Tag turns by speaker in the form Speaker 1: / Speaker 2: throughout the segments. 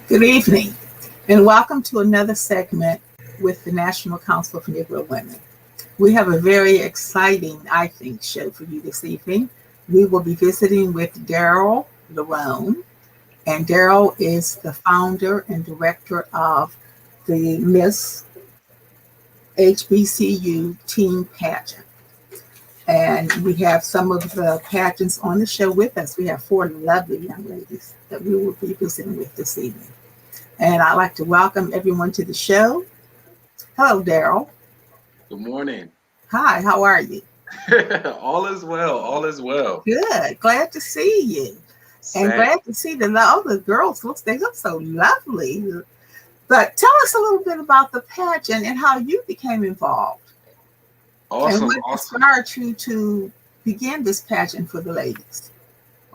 Speaker 1: Good evening, and welcome to another segment with the National Council for Negro Women. We have a very exciting, I think, show for you this evening. We will be visiting with Daryl Larone, and Daryl is the founder and director of the Miss HBCU Teen Pageant. And we have some of the pageants on the show with us. We have 4 lovely young ladies that we will be visiting with this evening. And I'd like to welcome everyone to the show. Hello, Daryl.
Speaker 2: Good morning.
Speaker 1: Hi, how are you?
Speaker 2: All is well. All is well.
Speaker 1: Good. Glad to see you.
Speaker 2: Same.
Speaker 1: And glad to see that all the girls they look so lovely. But tell us a little bit about the pageant and how you became involved.
Speaker 2: Awesome.
Speaker 1: And what inspired you to begin this pageant for the ladies?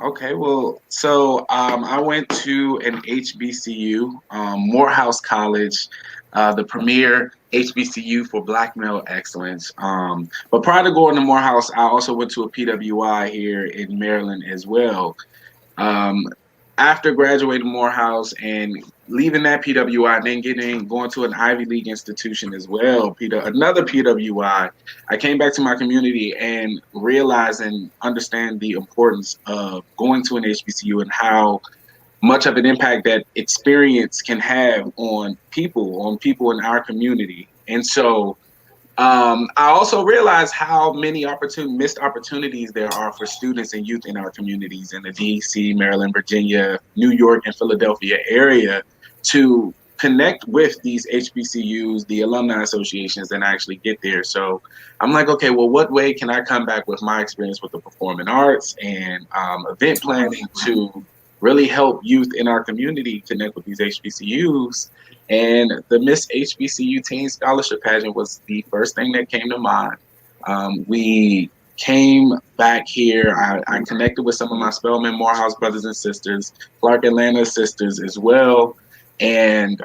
Speaker 2: Okay, well, so I went to an HBCU, Morehouse College, the premier HBCU for Black male excellence. But prior to going to Morehouse, I also went to a PWI here in Maryland as well. After graduating Morehouse and leaving that PWI, and then going to an Ivy League institution as well, another PWI, I came back to my community and realized and understand the importance of going to an HBCU and how much of an impact that experience can have on people in our community. And so I also realized how many missed opportunities there are for students and youth in our communities in the DC, Maryland, Virginia, New York, and Philadelphia area to connect with these HBCUs, the alumni associations, and actually get there. So I'm like, okay, well, what way can I come back with my experience with the performing arts and event planning to really help youth in our community connect with these HBCUs? And the Miss HBCU Teen Scholarship Pageant was the first thing that came to mind. We came back here. I connected with some of my Spelman Morehouse brothers and sisters, Clark Atlanta sisters as well. And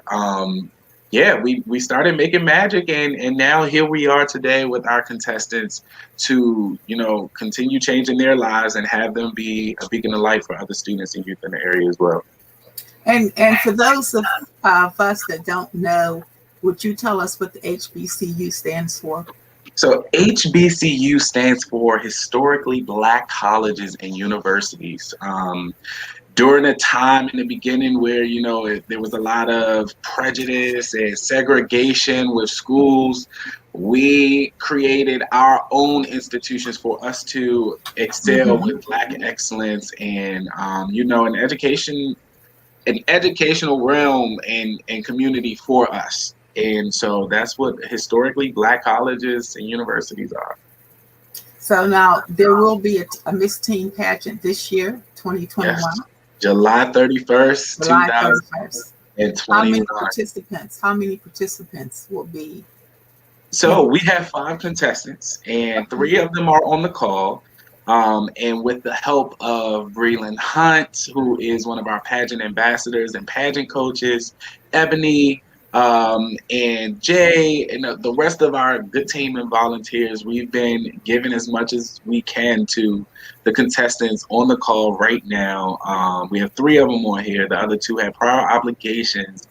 Speaker 2: we started making magic, and now here we are today with our contestants to, continue changing their lives and have them be a beacon of light for other students and youth in the area as well.
Speaker 1: And for those of us that don't know, would you tell us what the HBCU stands for?
Speaker 2: So HBCU stands for Historically Black Colleges and Universities. During a time in the beginning where, there was a lot of prejudice and segregation with schools, we created our own institutions for us to excel with Black excellence and, an educational realm and community for us. And so that's what historically Black colleges and universities are.
Speaker 1: So now there will be a Miss Teen Pageant this year, 2021.
Speaker 2: Yes. July 31st, 2021.
Speaker 1: How many participants will be?
Speaker 2: So we have 5 contestants, and 3 of them are on the call. And with the help of Breland Hunt, who is one of our pageant ambassadors and pageant coaches, Ebony, and Jay, and the rest of our good team and volunteers, we've been giving as much as we can to the contestants on the call right now. We have 3 of them on here. The other 2 have prior obligations.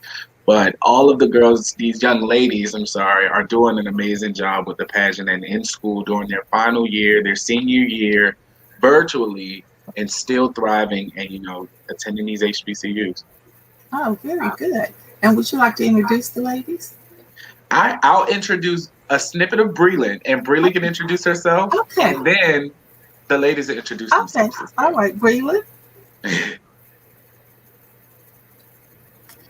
Speaker 2: But all of the girls, these young ladies, are doing an amazing job with the pageant and in school during their final year, their senior year, virtually, and still thriving and, attending these HBCUs.
Speaker 1: Oh, very good. And would you like to introduce the ladies?
Speaker 2: I'll introduce a snippet of Breland, and Breland can introduce herself,
Speaker 1: Okay.
Speaker 2: and then the ladies will introduce
Speaker 1: Okay.
Speaker 2: themselves as
Speaker 1: All
Speaker 2: well.
Speaker 1: right, Breland.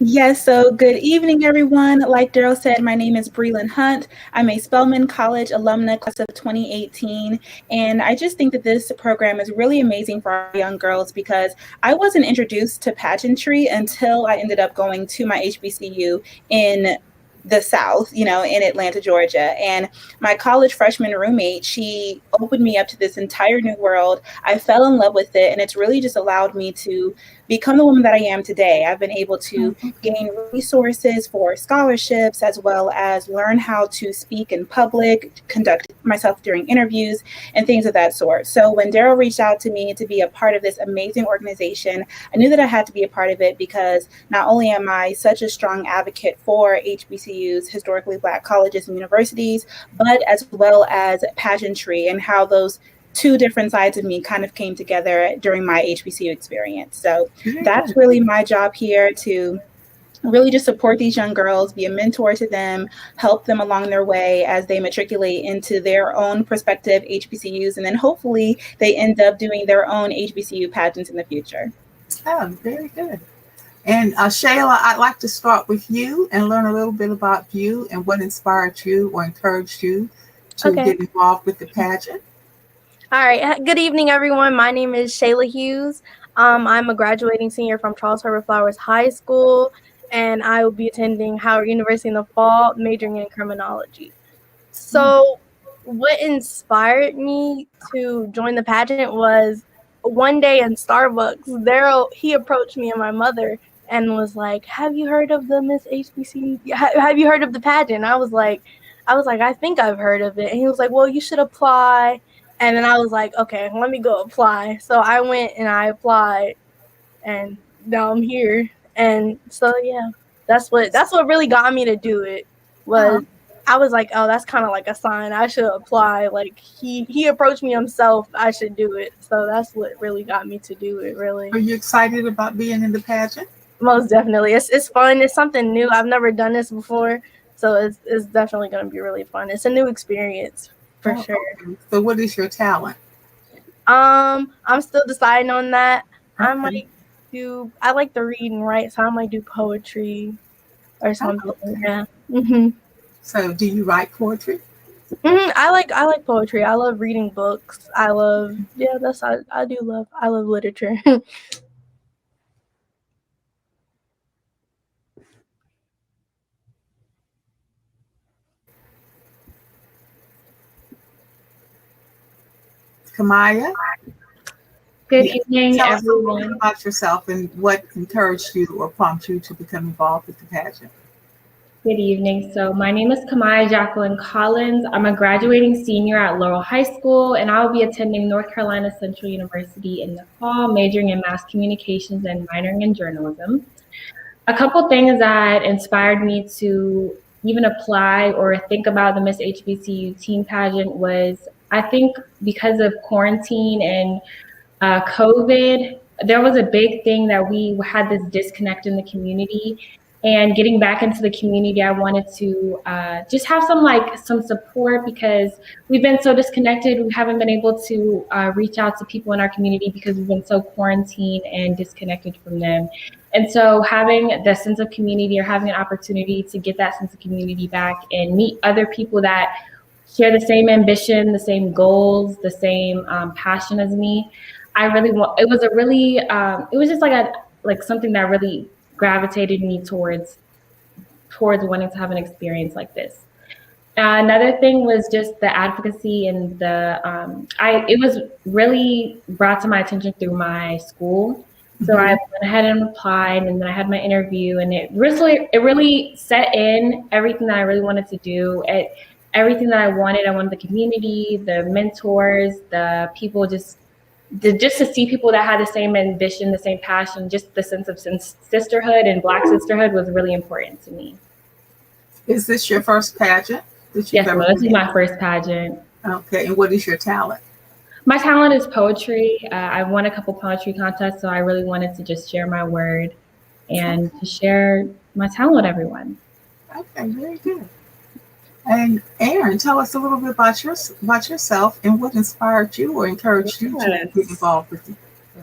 Speaker 3: Yes, so good evening, everyone. Like Daryl said, my name is Breland Hunt. I'm a Spelman College alumna, class of 2018, and I just think that this program is really amazing for our young girls because I wasn't introduced to pageantry until I ended up going to my HBCU in the South, in Atlanta, Georgia. And my college freshman roommate, she opened me up to this entire new world. I fell in love with it, and it's really just allowed me to become the woman that I am today. I've been able to gain resources for scholarships as well as learn how to speak in public, conduct myself during interviews, and things of that sort. So when Daryl reached out to me to be a part of this amazing organization, I knew that I had to be a part of it because not only am I such a strong advocate for HBCUs, historically Black colleges and universities, but as well as pageantry and how those two different sides of me kind of came together during my HBCU experience. So that's really my job here, to really just support these young girls, be a mentor to them, help them along their way as they matriculate into their own prospective HBCUs, and then hopefully they end up doing their own HBCU pageants in the future.
Speaker 1: Oh, very good. And Shayla, I'd like to start with you and learn a little bit about you and what inspired you or encouraged you to get involved with the pageant.
Speaker 4: All right. Good evening, everyone. My name is Shayla Hughes. I'm a graduating senior from Charles Herbert Flowers High School, and I will be attending Howard University in the fall, majoring in criminology. So what inspired me to join the pageant was one day in Starbucks, Daryl, he approached me and my mother and was like, "Have you heard of the Miss HBC? Have you heard of the pageant?" I was like, I think I've heard of it. And he was like, "Well, you should apply." And then I was like, "Okay, let me go apply." So I went and I applied, and now I'm here. And so yeah, that's what really got me to do it. Was I was like, "Oh, that's kind of like a sign. I should apply." Like he approached me himself. I should do it. So that's what really got me to do it. Really.
Speaker 1: Are you excited about being in the pageant?
Speaker 4: Most definitely. It's fun. It's something new. I've never done this before, so it's definitely going to be really fun. It's a new experience for sure.
Speaker 1: Okay. So what is your talent?
Speaker 4: I'm still deciding on that. I like to read and write, so I might do poetry or something. Yeah.
Speaker 1: So do you write poetry?
Speaker 4: I like poetry. I love reading books. I love literature.
Speaker 1: Kamaya?
Speaker 5: Good evening,
Speaker 1: Tell us a little
Speaker 5: everyone.
Speaker 1: bit about yourself and what encouraged you or prompted you to become involved with the pageant.
Speaker 5: Good evening. So my name is Kamaya Jacqueline Collins. I'm a graduating senior at Laurel High School, and I will be attending North Carolina Central University in the fall, majoring in mass communications and minoring in journalism. A couple things that inspired me to even apply or think about the Miss HBCU teen pageant was, I think, because of quarantine and COVID, there was a big thing that we had this disconnect in the community. And getting back into the community, I wanted to just have some support because we've been so disconnected. We haven't been able to reach out to people in our community because we've been so quarantined and disconnected from them. And so having the sense of community or having an opportunity to get that sense of community back and meet other people that share the same ambition, the same goals, the same passion as me, it was just like something that really gravitated me towards wanting to have an experience like this. Another thing was just the advocacy and it was really brought to my attention through my school. So I went ahead and applied, and then I had my interview, and it really set in everything that I really wanted to do. Everything that I wanted the community, the mentors, the people, just to see people that had the same ambition, the same passion, just the sense of sisterhood and Black sisterhood was really important to me.
Speaker 1: Is this your first pageant?
Speaker 5: Yes, this is my first pageant.
Speaker 1: Okay, and what is your talent?
Speaker 5: My talent is poetry. I've won a couple poetry contests, so I really wanted to just share my word and to share my talent with everyone.
Speaker 1: Okay, very good. And Aaron, tell us a little bit about yourself and what inspired you or encouraged you to get involved with it.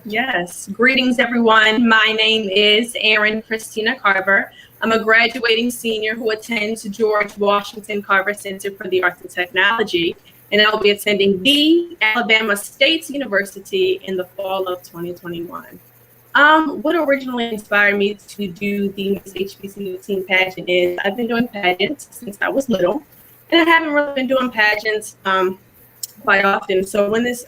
Speaker 6: Yes. Greetings, everyone. My name is Erin Christina Carver. I'm a graduating senior who attends George Washington Carver Center for the Arts and Technology, and I'll be attending the Alabama State University in the fall of 2021. What originally inspired me to do the Miss HBCU teen pageant is I've been doing pageants since I was little, and I haven't really been doing pageants quite often. So when this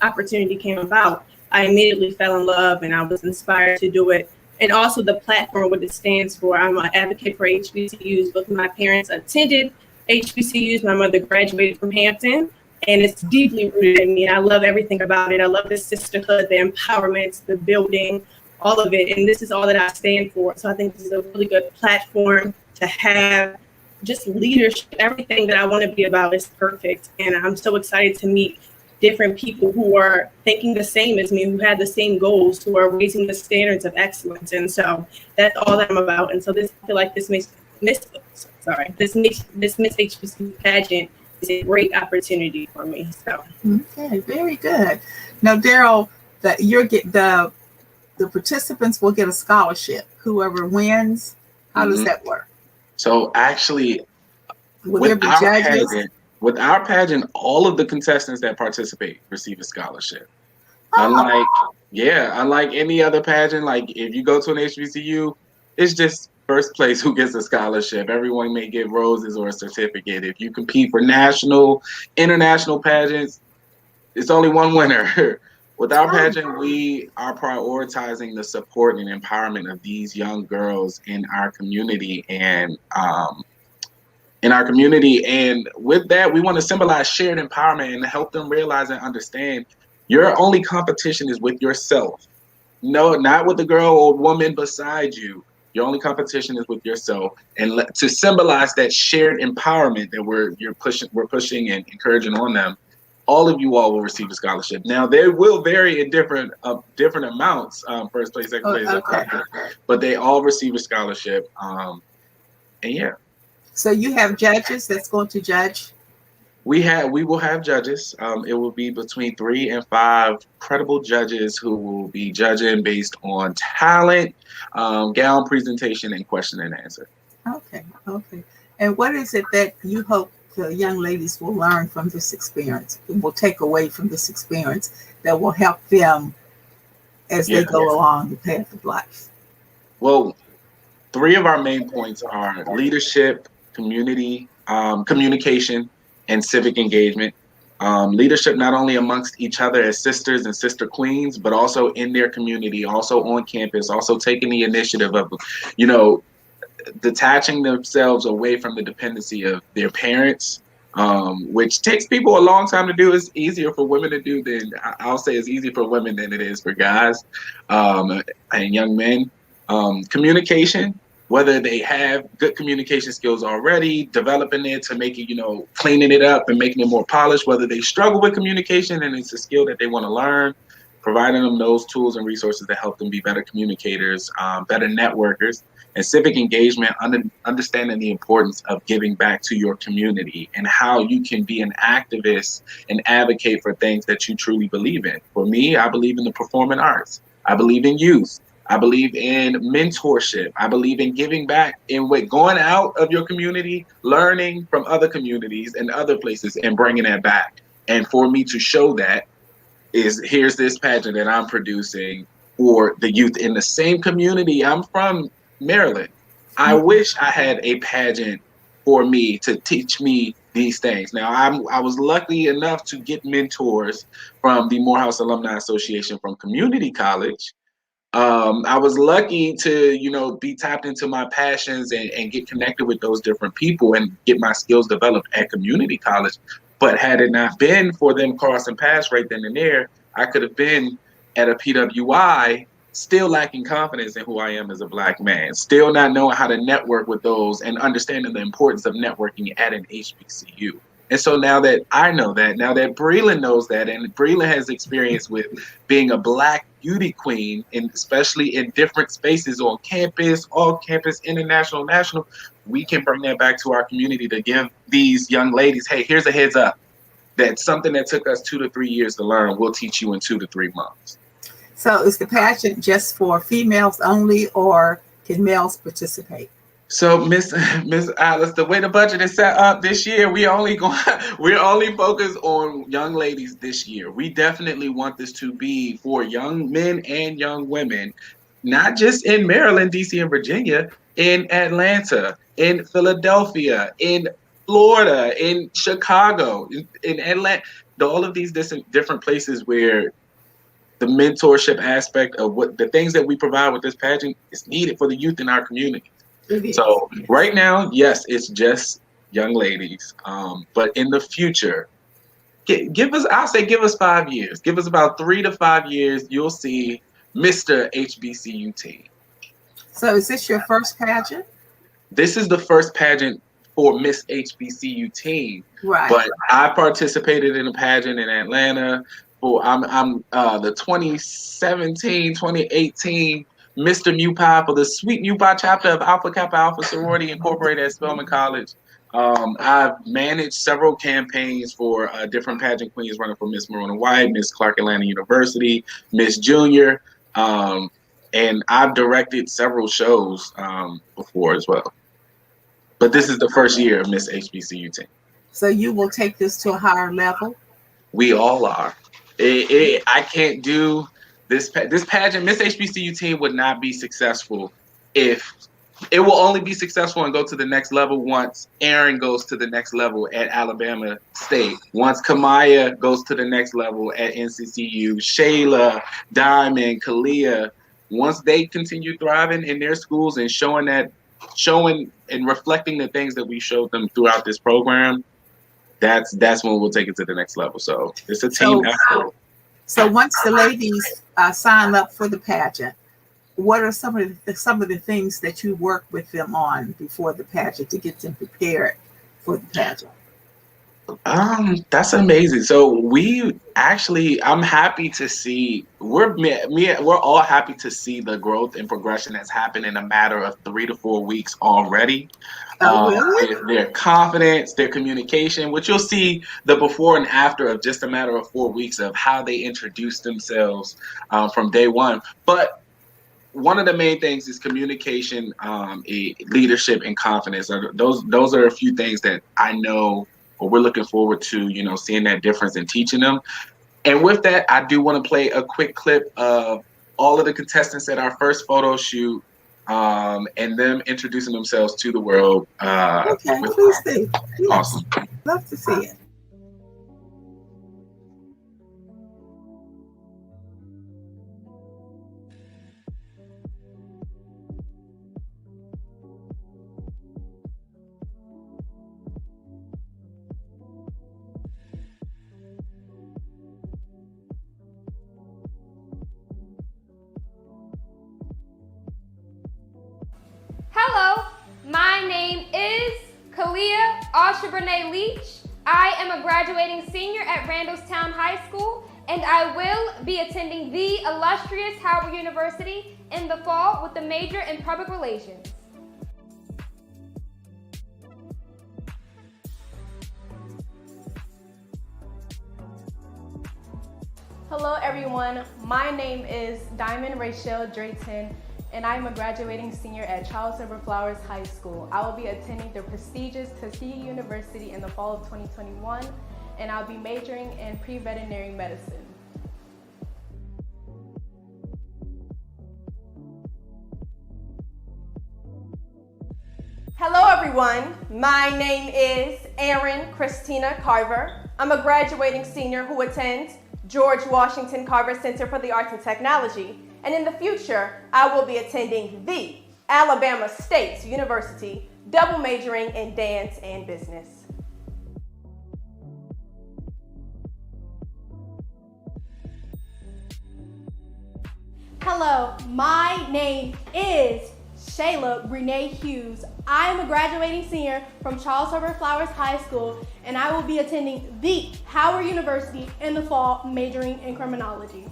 Speaker 6: opportunity came about, I immediately fell in love and I was inspired to do it. And also the platform, what it stands for. I'm an advocate for HBCUs. Both my parents attended HBCUs. My mother graduated from Hampton, and it's deeply rooted in me. I love everything about it. I love the sisterhood, the empowerment, the building, all of it. And this is all that I stand for. So I think this is a really good platform to have. Just leadership, everything that I want to be about is perfect. And I'm so excited to meet different people who are thinking the same as me, who have the same goals, who are raising the standards of excellence. And so that's all that I'm about. And so I feel like this Miss HBCU pageant is a great opportunity for me. So
Speaker 1: okay, very good. Now, Daryl, the participants will get a scholarship. Whoever wins, how does that work?
Speaker 2: So actually,
Speaker 1: will there be judges?
Speaker 2: With our pageant, all of the contestants that participate receive a scholarship. Unlike any other pageant, like if you go to an HBCU, it's just first place who gets a scholarship. Everyone may get roses or a certificate. If you compete for national, international pageants, it's only one winner. With our pageant, we are prioritizing the support and empowerment of these young girls in our community and with that, we want to symbolize shared empowerment and help them realize and understand your only competition is with yourself. No, not with the girl or woman beside you. Your only competition is with yourself. And to symbolize that shared empowerment that we're pushing and encouraging on them, all of you all will receive a scholarship. Now, they will vary in different amounts, first place, second place, but they all receive a scholarship. And yeah.
Speaker 1: So you have judges that's going to judge?
Speaker 2: We will have judges. It will be between 3 and 5 credible judges who will be judging based on talent, gown presentation, and question and answer.
Speaker 1: Okay. And what is it that you hope the young ladies will learn from this experience, will take away from this experience that will help them as they go along the path of life?
Speaker 2: Well, 3 of our main points are leadership, community, communication, and civic engagement. Leadership not only amongst each other as sisters and sister queens, but also in their community, also on campus, also taking the initiative of, detaching themselves away from the dependency of their parents, which takes people a long time to do. It's easier for women to do than, I'll say it's easier for women than it is for guys and young men. Communication, whether they have good communication skills already, developing it to make it, cleaning it up and making it more polished, whether they struggle with communication and it's a skill that they want to learn, providing them those tools and resources to help them be better communicators, better networkers, and civic engagement, understanding the importance of giving back to your community and how you can be an activist and advocate for things that you truly believe in. For me, I believe in the performing arts. I believe in youth. I believe in mentorship. I believe in giving back in going out of your community, learning from other communities and other places and bringing that back. And for me to show that here's this pageant that I'm producing for the youth in the same community. I'm from Maryland. I wish I had a pageant for me to teach me these things. Now, I was lucky enough to get mentors from the Morehouse Alumni Association from community college. I was lucky to, be tapped into my passions and get connected with those different people and get my skills developed at community college. But had it not been for them crossing paths right then and there, I could have been at a PWI still lacking confidence in who I am as a Black man, still not knowing how to network with those and understanding the importance of networking at an HBCU. And so now that I know that, now that Breland knows that, and Breland has experience with being a Black beauty queen, and especially in different spaces on campus, off campus, international, national, we can bring that back to our community to give these young ladies, hey, here's a heads up. That's something that took us 2 to 3 years to learn. We'll teach you in 2 to 3 months.
Speaker 1: So is the pageant just for females only, or can males participate?
Speaker 2: So Miss Alice, the way the budget is set up this year, we're only focused on young ladies this year. We definitely want this to be for young men and young women, not just in Maryland, DC, and Virginia, in Atlanta, in Philadelphia, in Florida, in Chicago, in Atlanta, all of these different places where the mentorship aspect of what the things that we provide with this pageant is needed for the youth in our community. So right now, yes, it's just young ladies. But in the future, give us 5 years. Give us about 3 to 5 years. You'll see Mr. HBCU team.
Speaker 1: So is this your first pageant?
Speaker 2: This is the first pageant for Miss HBCU team.
Speaker 1: Right.
Speaker 2: But I participated in a pageant in Atlanta. I'm the 2017, 2018 Mr. Mu Pi for the Sweet Mu Pi chapter of Alpha Kappa Alpha Sorority Incorporated at Spelman College. I've managed several campaigns for different pageant queens running for Miss Marona White, Miss Clark Atlanta University, Miss Junior, and I've directed several shows before as well. But this is the first year of Miss HBCU team.
Speaker 1: So you will take this to a higher level?
Speaker 2: We all are. I can't do this pageant. Miss HBCU team would not be successful if it will only be successful and go to the next level once Aaron goes to the next level at Alabama State. Once Kamaya goes to the next level at NCCU, Shayla, Diamond, Kalia, once they continue thriving in their schools and showing and reflecting the things that we showed them throughout this program, that's when we'll take it to the next level. So it's a team effort.
Speaker 1: So once the ladies sign up for the pageant, what are some of the things that you work with them on before the pageant to get them prepared for the pageant?
Speaker 2: That's amazing. So I'm happy to see we're all happy to see the growth and progression that's happened in a matter of 3 to 4 weeks already.
Speaker 1: Really?
Speaker 2: With their confidence, their communication, which you'll see the before and after of just a matter of 4 weeks of how they introduce themselves from day one. But one of the main things is communication, leadership, and confidence. Those are a few things that I know, or we're looking forward to, seeing that difference and teaching them. And with that, I do want to play a quick clip of all of the contestants at our first photo shoot, and them introducing themselves to the world.
Speaker 1: Okay, please do. Yes.
Speaker 2: Awesome.
Speaker 1: Love to see it.
Speaker 7: Hello, my name is Kalia Asha Leach. I am a graduating senior at Randallstown High School, and I will be attending the illustrious Howard University in the fall with a major in public relations.
Speaker 4: Hello everyone, my name is Diamond Rachel Drayton, and I'm a graduating senior at Charles Herbert Flowers High School. I will be attending the prestigious Tuskegee University in the fall of 2021, and I'll be majoring in pre-veterinary medicine.
Speaker 8: Hello everyone, my name is Erin Christina Carver. I'm a graduating senior who attends George Washington Carver Center for the Arts and Technology. And in the future, I will be attending the Alabama State University, double majoring in dance and business.
Speaker 7: Hello, my name is
Speaker 8: Shayla Renee Hughes. I am a graduating senior from Charles Herbert Flowers High School, and I will be attending the Howard University in the fall, majoring in criminology.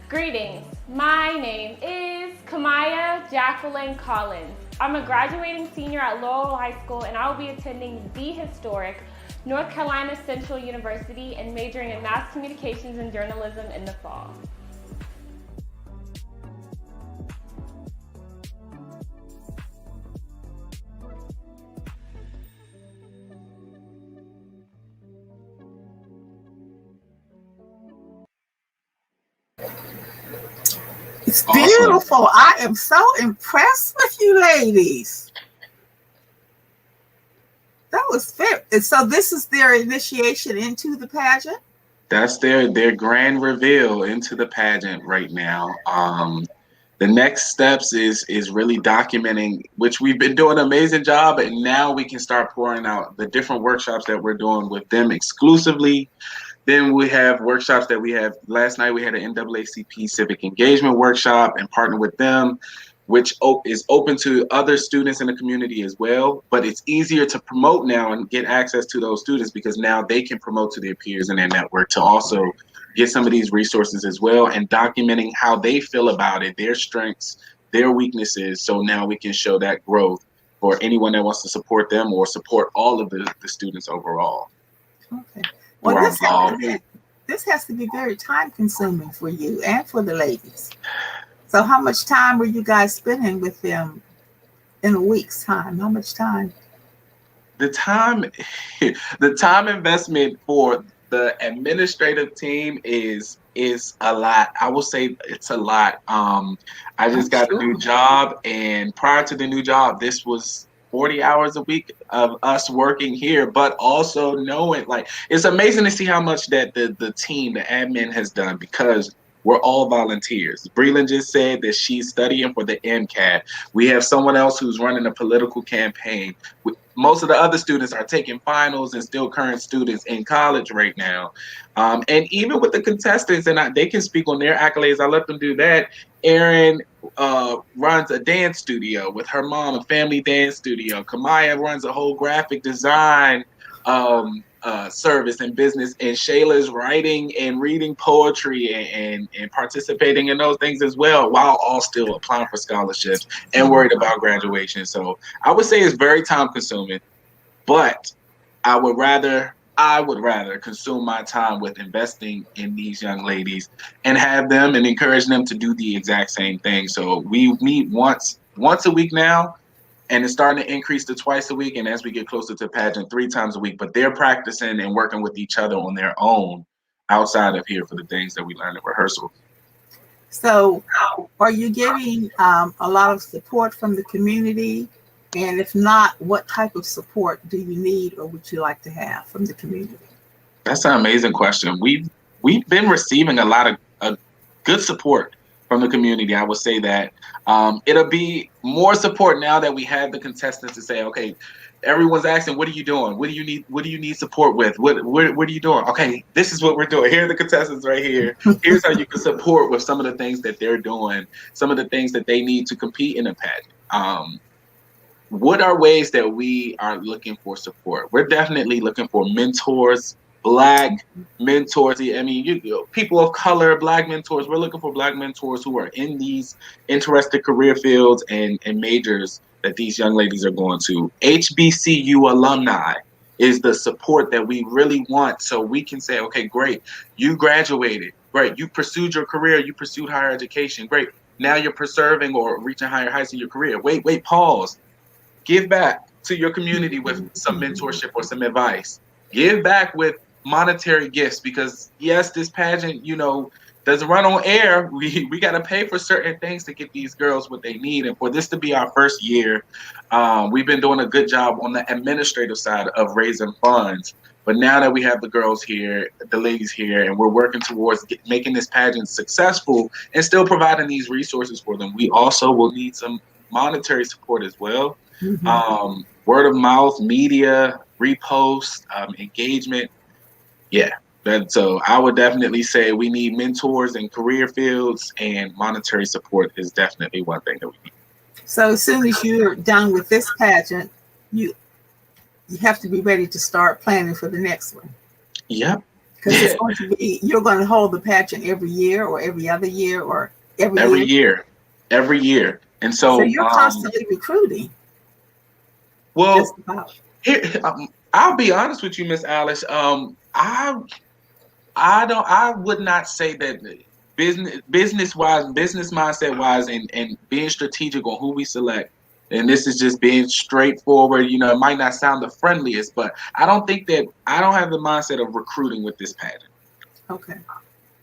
Speaker 9: Greetings, my name is Kamaya Jacqueline Collins. I'm a graduating senior at Laurel High School, and I will be attending the historic North Carolina Central University and majoring in mass communications and journalism in the fall.
Speaker 1: It's beautiful. I am so impressed with you ladies. That was fair. And so this is their initiation into the pageant?
Speaker 2: That's their grand reveal into the pageant right now. The next steps is really documenting, which we've been doing an amazing job, and now we can start pouring out the different workshops that we're doing with them exclusively. Then we have workshops that we have. Last night we had an NAACP civic engagement workshop and partnered with them, which is open to other students in the community as well. But it's easier to promote now and get access to those students because now they can promote to their peers in their network to also get some of these resources as well, and documenting how they feel about it, their strengths, their weaknesses. So now we can show that growth for anyone that wants to support them or support all of the students overall.
Speaker 1: Okay. Well, this has to be very time consuming for you and for the ladies. So how much time were you guys spending with them in a week's time? How much time?
Speaker 2: The time investment for the administrative team is a lot. I will say it's a lot. I just got a new job, and prior to the new job, this was 40 hours a week of us working here, but also knowing, like, it's amazing to see how much that the team, the admin has done, because we're all volunteers. Breland just said that she's studying for the MCAT. We have someone else who's running a political campaign. Most of the other students are taking finals and still current students in college right now. And even with the contestants, and they can speak on their accolades, I let them do that. Erin runs a dance studio with her mom, a family dance studio. Kamaya runs a whole graphic design service and business, and Shayla's writing and reading poetry and participating in those things as well, while all still applying for scholarships and worried about graduation. So I would say it's very time consuming, but I would rather consume my time with investing in these young ladies and have them and encourage them to do the exact same thing. So we meet once a week now, and it's starting to increase to twice a week. And as we get closer to pageant, 3 times a week, but they're practicing and working with each other on their own outside of here for the things that we learn at rehearsal.
Speaker 1: So are you getting a lot of support from the community? And if not, what type of support do you need or would you like to have from the community?
Speaker 2: That's an amazing question. We've been receiving a lot of good support from the community. I would say that it'll be more support now that we have the contestants to say, okay, everyone's asking, what are you doing? What do you need? What do you need support with? What are you doing? Okay, this is what we're doing. Here are the contestants right here. Here's how you can support with some of the things that they're doing, some of the things that they need to compete in a pageant. What are ways that we are looking for support? We're definitely looking for mentors, Black mentors. I mean, people of color, Black mentors. We're looking for Black mentors who are in these interested career fields and majors that these young ladies are going to. HBCU alumni is the support that we really want, so we can say, okay, great, you graduated, great, you pursued your career, you pursued higher education, great, now you're preserving or reaching higher heights in your career. Wait, pause. Give back to your community with some mentorship or some advice. Give back with monetary gifts, because yes, this pageant, doesn't run on air. We got to pay for certain things to get these girls what they need. And for this to be our first year, we've been doing a good job on the administrative side of raising funds. But now that we have the girls here, the ladies here, and we're working towards making this pageant successful and still providing these resources for them, we also will need some monetary support as well. Word of mouth, media, repost, engagement. Yeah, So I would definitely say we need mentors in career fields, and monetary support is definitely one thing that we need.
Speaker 1: So as soon as you're done with this pageant, you have to be ready to start planning for the next one.
Speaker 2: Yep.
Speaker 1: Because it's going to be, you're going to hold the pageant every year or every other year or every year.
Speaker 2: Every year. And so
Speaker 1: you're constantly recruiting.
Speaker 2: Well, here, I'll be honest with you, Miss Alice. I would not say that business wise, business mindset wise, and being strategic on who we select. And this is just being straightforward. You know, it might not sound the friendliest, but I don't have the mindset of recruiting with this pageant.
Speaker 1: Okay.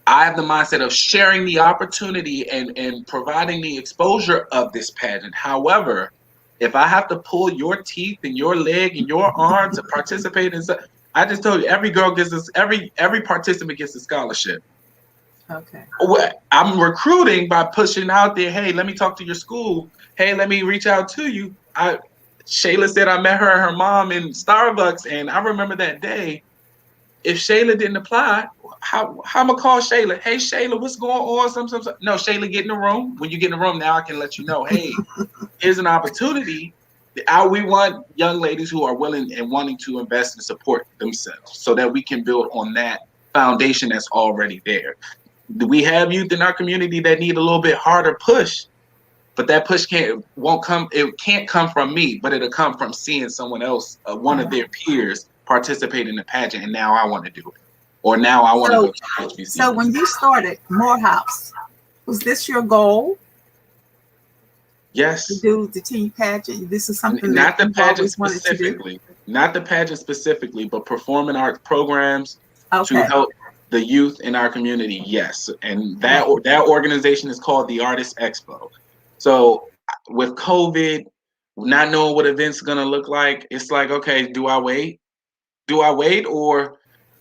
Speaker 2: I have the mindset of sharing the opportunity and providing the exposure of this pageant. However, if I have to pull your teeth and your leg and your arm to participate in, I just told you, every participant gets a scholarship.
Speaker 1: Okay.
Speaker 2: I'm recruiting by pushing out there. Hey, let me talk to your school. Hey, let me reach out to you. Shayla said I met her and her mom in Starbucks, and I remember that day. If Shayla didn't apply, how I'm gonna call Shayla? Hey, Shayla, what's going on? Some. No, Shayla, get in the room. When you get in the room, now I can let you know. Hey, here's an opportunity. We want young ladies who are willing and wanting to invest and support themselves, so that we can build on that foundation that's already there. We have youth in our community that need a little bit harder push, but that push won't come. It can't come from me, but it'll come from seeing someone else, one of their peers, participate in the pageant, and now I want to do it, or now I want to go to HBCU.
Speaker 1: So when you started Morehouse, was this your goal?
Speaker 2: Yes.
Speaker 1: To do the teen pageant. This is something
Speaker 2: not
Speaker 1: that
Speaker 2: the pageant
Speaker 1: specifically.
Speaker 2: Not the pageant specifically, but performing arts programs to help the youth in our community. Yes, and that organization is called the Artist Expo. So with COVID, not knowing what events gonna look like, it's like, okay, do I wait? Or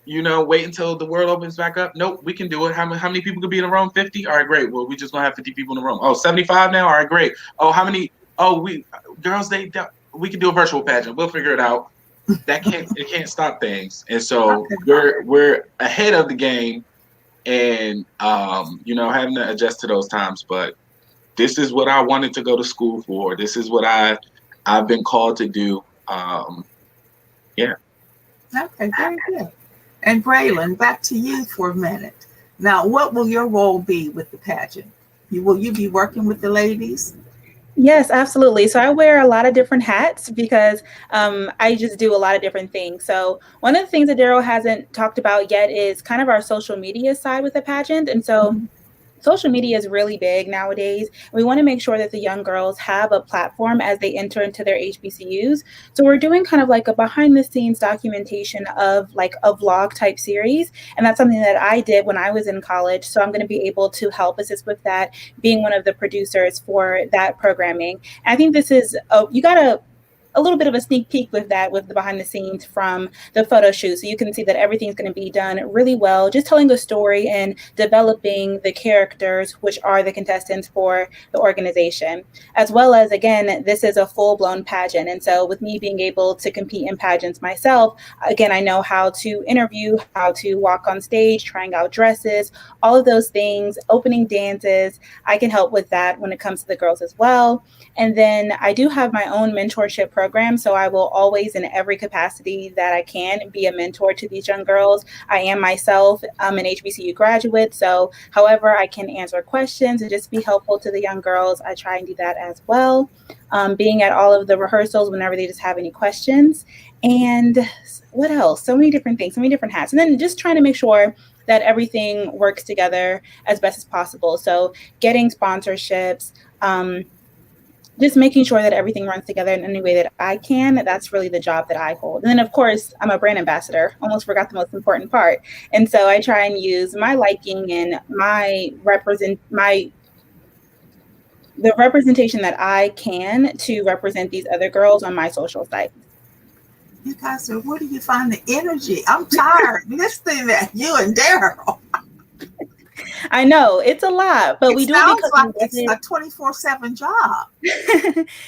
Speaker 2: wait until the world opens back up? Nope, we can do it. How many people could be in the room? 50? All right, great. Well, we just gonna have 50 people in the room. Oh, 75 now? All right, great. Oh, how many? Oh, we can do a virtual pageant. We'll figure it out. It can't stop things. And so we're ahead of the game, and having to adjust to those times. But this is what I wanted to go to school for. This is what I've been called to do. Yeah.
Speaker 1: Okay, very good. And Braylon, back to you for a minute. Now, what will your role be with the pageant? Will you be working with the ladies?
Speaker 3: Yes, absolutely. So I wear a lot of different hats because I just do a lot of different things. So one of the things that Daryl hasn't talked about yet is kind of our social media side with the pageant. And so social media is really big nowadays. We want to make sure that the young girls have a platform as they enter into their HBCUs. So we're doing kind of like a behind the scenes documentation of like a vlog type series. And that's something that I did when I was in college. So I'm going to be able to help assist with that, being one of the producers for that programming. And I think this is, you got to a little bit of a sneak peek with that, with the behind the scenes from the photo shoot. So you can see that everything's going to be done really well, just telling a story and developing the characters, which are the contestants for the organization. As well as, again, this is a full-blown pageant. And so with me being able to compete in pageants myself, again, I know how to interview, how to walk on stage, trying out dresses, all of those things, opening dances. I can help with that when it comes to the girls as well. And then I do have my own mentorship program. So I will always, in every capacity that I can, be a mentor to these young girls. I am myself an HBCU graduate. So however I can answer questions and just be helpful to the young girls, I try and do that as well. Being at all of the rehearsals whenever they just have any questions. And what else? So many different things, so many different hats. And then just trying to make sure that everything works together as best as possible. So getting sponsorships, just making sure that everything runs together in any way that I can. That's really the job that I hold. And then, of course, I'm a brand ambassador. Almost forgot the most important part. And so I try and use my liking and the representation that I can to represent these other girls on my social sites.
Speaker 1: You guys are, where do you find the energy? I'm tired listening to you and Daryl.
Speaker 3: I know it's a lot, but we do it because
Speaker 1: like it's a 24/7 job.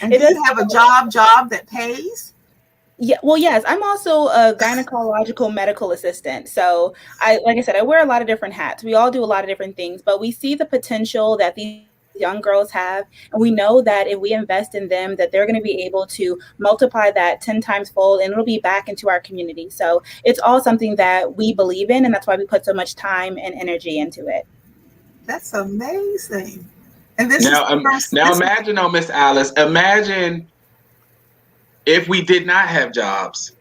Speaker 1: And do you have a job that pays?
Speaker 3: Yeah, well, yes, I'm also a gynecological medical assistant. So like I said, I wear a lot of different hats. We all do a lot of different things, but we see the potential that these young girls have, and we know that if we invest in them, that they're going to be able to multiply that 10 times fold, and it'll be back into our community. So it's all something that we believe in, and that's why we put so much time and energy into it.
Speaker 1: That's amazing. And this is
Speaker 2: Now,
Speaker 1: the first,
Speaker 2: now imagine, oh, Miss Alice, imagine if we did not have jobs.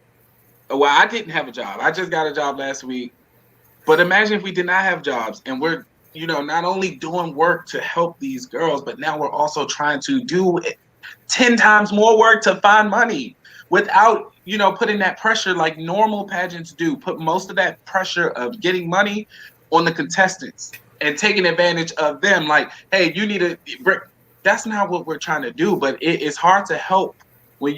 Speaker 2: Well, I didn't have a job. I just got a job last week. But imagine if we did not have jobs and we're, not only doing work to help these girls, but now we're also trying to do 10 times more work to find money without, putting that pressure like normal pageants do. Put most of that pressure of getting money on the contestants and taking advantage of them. Like, hey, you need to. That's not what we're trying to do. But it's hard to help when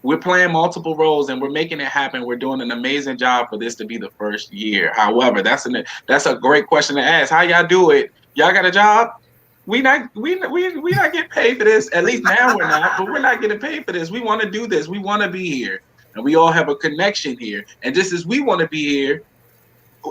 Speaker 2: we're playing multiple roles and we're making it happen. We're doing an amazing job for this to be the first year. However, that's a great question to ask. How y'all do it? Y'all got a job? We not getting paid for this. At least now we're not, but we're not getting paid for this. We want to do this. We want to be here. And we all have a connection here. And just as we want to be here,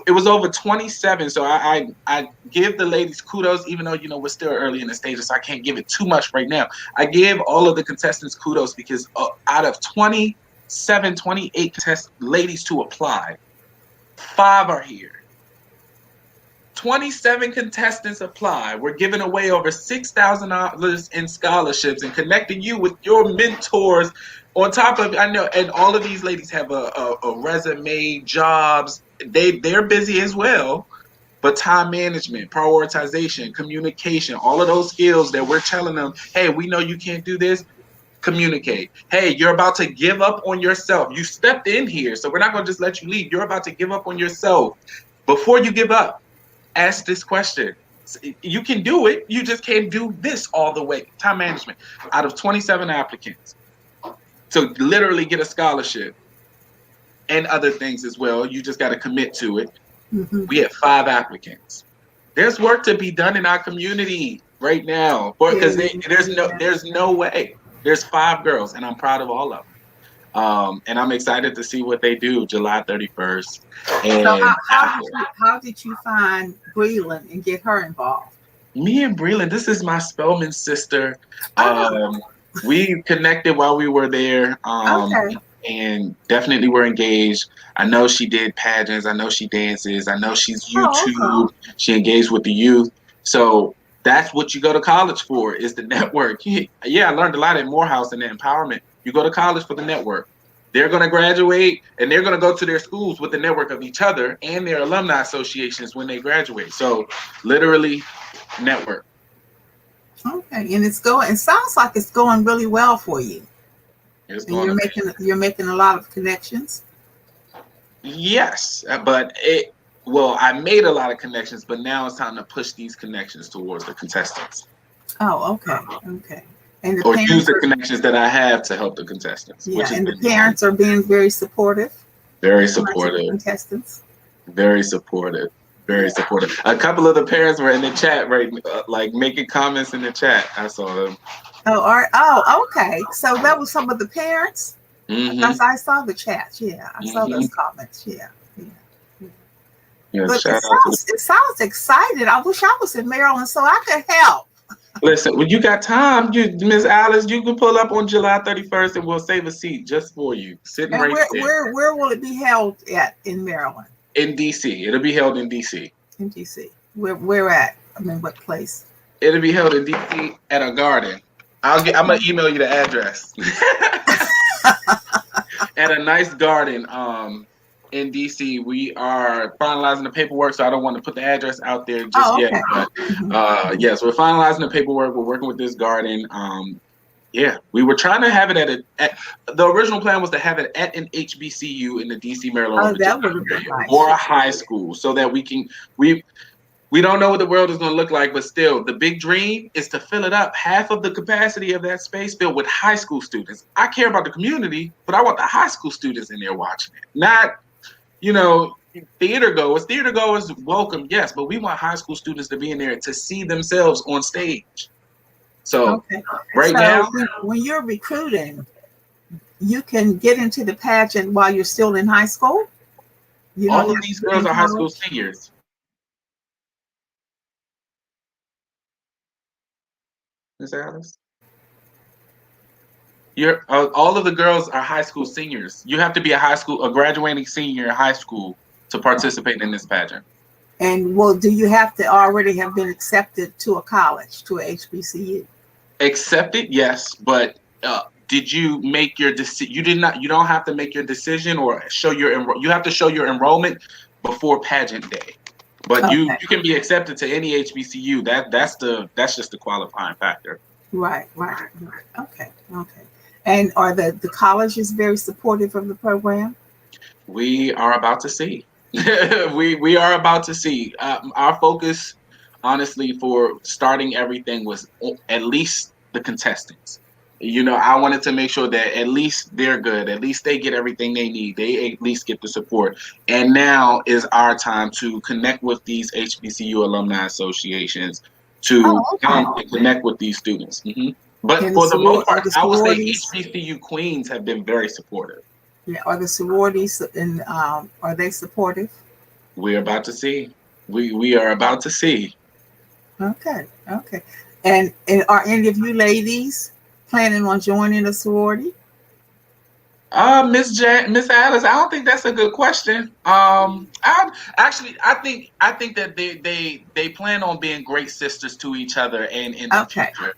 Speaker 2: it was over 27. So I give the ladies kudos, even though, we're still early in the stages, so I can't give it too much right now. I give all of the contestants kudos because out of 27, 28 ladies to apply, 5 are here. 27 contestants apply. We're giving away over $6,000 in scholarships and connecting you with your mentors. On top of, I know, and all of these ladies have a resume, jobs. They're busy as well, but time management, prioritization, communication, all of those skills that we're telling them, hey, we know you can't do this. Communicate. Hey, you're about to give up on yourself. You stepped in here, so we're not going to just let you leave. You're about to give up on yourself. Before you give up, ask this question. You can do it. You just can't do this all the way. Time management. Out of 27 applicants to literally get a scholarship and other things as well, you just got to commit to it. Mm-hmm. We had 5 applicants. There's work to be done in our community right now because there's no way. There's 5 girls, and I'm proud of all of them. And I'm excited to see what they do July 31st. And
Speaker 1: so how did you find Breland and get her involved?
Speaker 2: Me and Breland, this is my Spelman sister. We connected while we were there. Okay. And definitely we're engaged. I know she did pageants. I know she dances. I know she's YouTube. Oh, okay. She engaged with the youth. So that's what you go to college for, is the network. Yeah, I learned a lot at Morehouse and the empowerment. You go to college for the network. They're going to graduate and they're going to go to their schools with the network of each other and their alumni associations when they graduate. So literally network.
Speaker 1: Okay. And it sounds like it's going really well for you. You're making a lot of connections.
Speaker 2: Yes, but I made a lot of connections, but now it's time to push these connections towards the contestants.
Speaker 1: Oh, okay. Okay. And
Speaker 2: use the connections that I have to help the contestants.
Speaker 1: Yeah, and the parents are being very supportive.
Speaker 2: Very supportive.
Speaker 1: Contestants.
Speaker 2: Very supportive. Very supportive. A couple of the parents were in the chat, right? Like making comments in the chat. I saw them.
Speaker 1: Oh, okay. So that was some of the parents.
Speaker 2: Mm-hmm.
Speaker 1: I saw the chat. Yeah, I saw those comments. Yeah. But it sounds exciting. I wish I was in Maryland so I could help.
Speaker 2: Listen, when you got time, Miss Alice, you can pull up on July 31st and we'll save a seat just for you. Sitting right there.
Speaker 1: Where will it be held at in Maryland?
Speaker 2: In DC. It'll be held in DC.
Speaker 1: In DC. Where at? I mean, what place?
Speaker 2: It'll be held in DC at a garden. I'm gonna email you the address. At a nice garden in DC. We are finalizing the paperwork, so I don't want to put the address out there just yet. But yes, we're finalizing the paperwork. We're working with this garden. We were trying to have it the original plan was to have it at an HBCU in the DC, Maryland area, or a high school, so that we don't know what the world is going to look like, but still, the big dream is to fill it up. Half of the capacity of that space filled with high school students. I care about the community, but I want the high school students in there watching it. Not, theater goers. Theater goers welcome, yes, but we want high school students to be in there to see themselves on stage. So now,
Speaker 1: when you're recruiting, you can get into the pageant while you're still in high school? You don't
Speaker 2: All of
Speaker 1: have
Speaker 2: these
Speaker 1: to be
Speaker 2: girls
Speaker 1: in
Speaker 2: are high school
Speaker 1: college?
Speaker 2: seniors. Miss Alice? You're all of the girls are high school seniors. You have to be a graduating senior in high school to participate in this pageant.
Speaker 1: And well, do you have to already have been accepted to a college, to a HBCU?
Speaker 2: Accepted, yes, but did you make your decision? You did not. You don't have to make your decision or show your. You have to show your enrollment before pageant day. But you
Speaker 1: Okay.
Speaker 2: can be accepted to any HBCU. That's just the qualifying factor.
Speaker 1: Right. Okay. And are the colleges very supportive of the program?
Speaker 2: We are about to see. we are about to see. Our focus, honestly, for starting everything was at least the contestants. I wanted to make sure that at least they're good. At least they get everything they need. They at least get the support. And now is our time to connect with these HBCU alumni associations to
Speaker 1: Oh, okay.
Speaker 2: come and connect with these students. But
Speaker 1: And
Speaker 2: for the most
Speaker 1: are
Speaker 2: part,
Speaker 1: the
Speaker 2: I would say
Speaker 1: sororities?
Speaker 2: HBCU queens have been very supportive.
Speaker 1: Yeah, are the sororities and are they supportive?
Speaker 2: We're about to see. We are about to see.
Speaker 1: Okay. And are any of you ladies planning on joining a sorority?
Speaker 2: Miss Alice, I don't think that's a good question. I think that they plan on being great sisters to each other and in the
Speaker 1: Okay.
Speaker 2: future.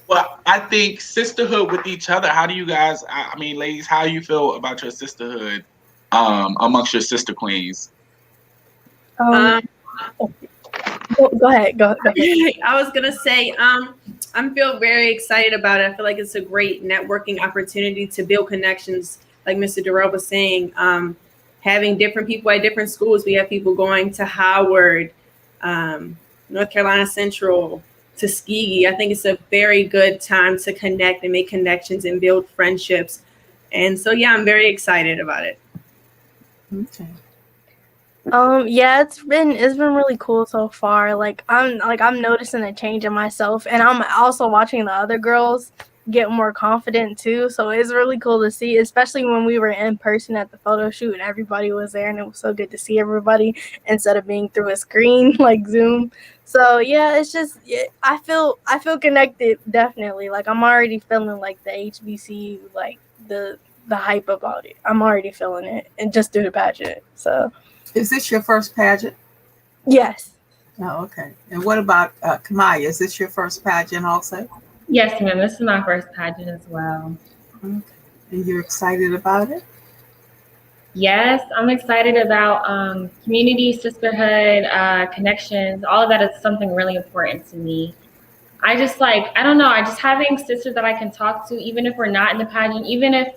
Speaker 2: Well, I think sisterhood with each other. How do you guys? I mean, ladies, how you feel about your sisterhood amongst your sister queens?
Speaker 4: Go ahead. Go ahead.
Speaker 6: I was gonna say, I feel very excited about it. I feel like it's a great networking opportunity to build connections. Like Mr. Durrell was saying, having different people at different schools. We have people going to Howard, North Carolina Central, Tuskegee. I think it's a very good time to connect and make connections and build friendships. And so, yeah, I'm very excited about it.
Speaker 1: Okay.
Speaker 4: Yeah, it's been really cool so far. I'm noticing a change in myself, and I'm also watching the other girls get more confident too. So it's really cool to see, especially when we were in person at the photo shoot and everybody was there, and it was so good to see everybody instead of being through a screen like Zoom. So yeah, it's just I feel connected, definitely. Like I'm already feeling like the HBCU, like the hype about it. I'm already feeling it, and just through the pageant. So.
Speaker 1: Is this your first pageant?
Speaker 4: Yes.
Speaker 1: Oh, okay. And what about Kamaya? Is this your first pageant also?
Speaker 5: Yes, ma'am. This is my first pageant as well.
Speaker 1: Okay. And you're excited about it?
Speaker 5: Yes, I'm excited about community, sisterhood, connections. All of that is something really important to me. I just I don't know, I just having sisters that I can talk to, even if we're not in the pageant, even if,